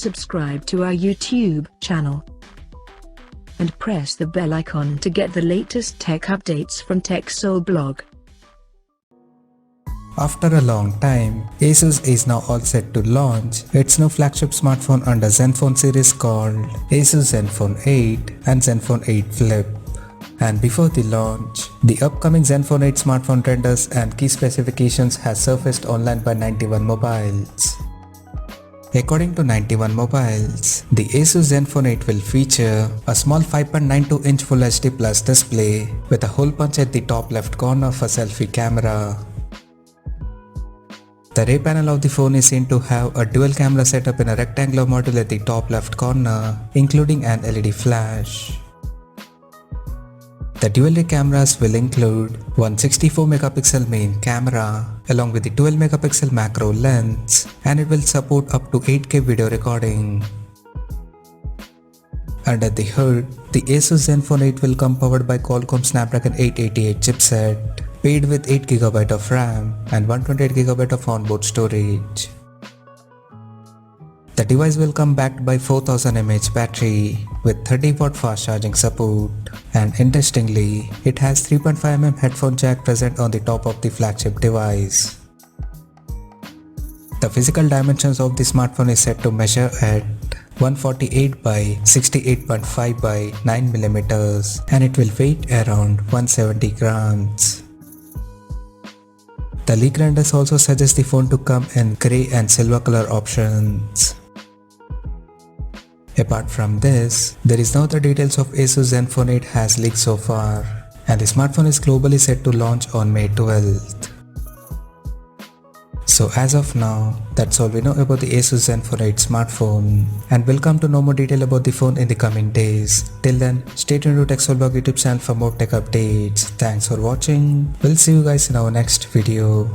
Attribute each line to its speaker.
Speaker 1: subscribe to our YouTube channel and press the bell icon to get the latest tech updates from TechSole Blog.
Speaker 2: After a long time, Asus is now all set to launch its new flagship smartphone under Zenfone series called Asus Zenfone 8 and Zenfone 8 Flip. And before the launch, the upcoming Zenfone 8 smartphone renders and key specifications has surfaced online by 91 Mobiles. According to 91 Mobiles, the Asus Zenfone 8 will feature a small 5.92-inch Full HD Plus display with a hole punch at the top left corner for selfie camera. The rear panel of the phone is seen to have a dual camera setup in a rectangular module at the top left corner, including an LED flash. The dual rear cameras will include one 64-megapixel main camera along with the 12-megapixel macro lens, and it will support up to 8K video recording. Under the hood, the Asus Zenfone 8 will come powered by Qualcomm Snapdragon 888 chipset, paired with 8GB of RAM and 128GB of onboard storage. The device will come backed by 4000 mAh battery with 30W fast charging support, and interestingly, it has 3.5mm headphone jack present on the top of the flagship device. The physical dimensions of the smartphone is set to measure at 148 by 68.5 by 9mm, and it will weigh around 170 grams. The leak renders also suggest the phone to come in grey and silver color options. Apart from this, there is no other details of Asus Zenfone 8 has leaked so far, and the smartphone is globally set to launch on May 12th. So as of now, that's all we know about the Asus Zenfone 8 smartphone, and we'll come to know more detail about the phone in the coming days. Till then, stay tuned to TechSole Blog YouTube channel for more tech updates. Thanks for watching. We'll see you guys in our next video.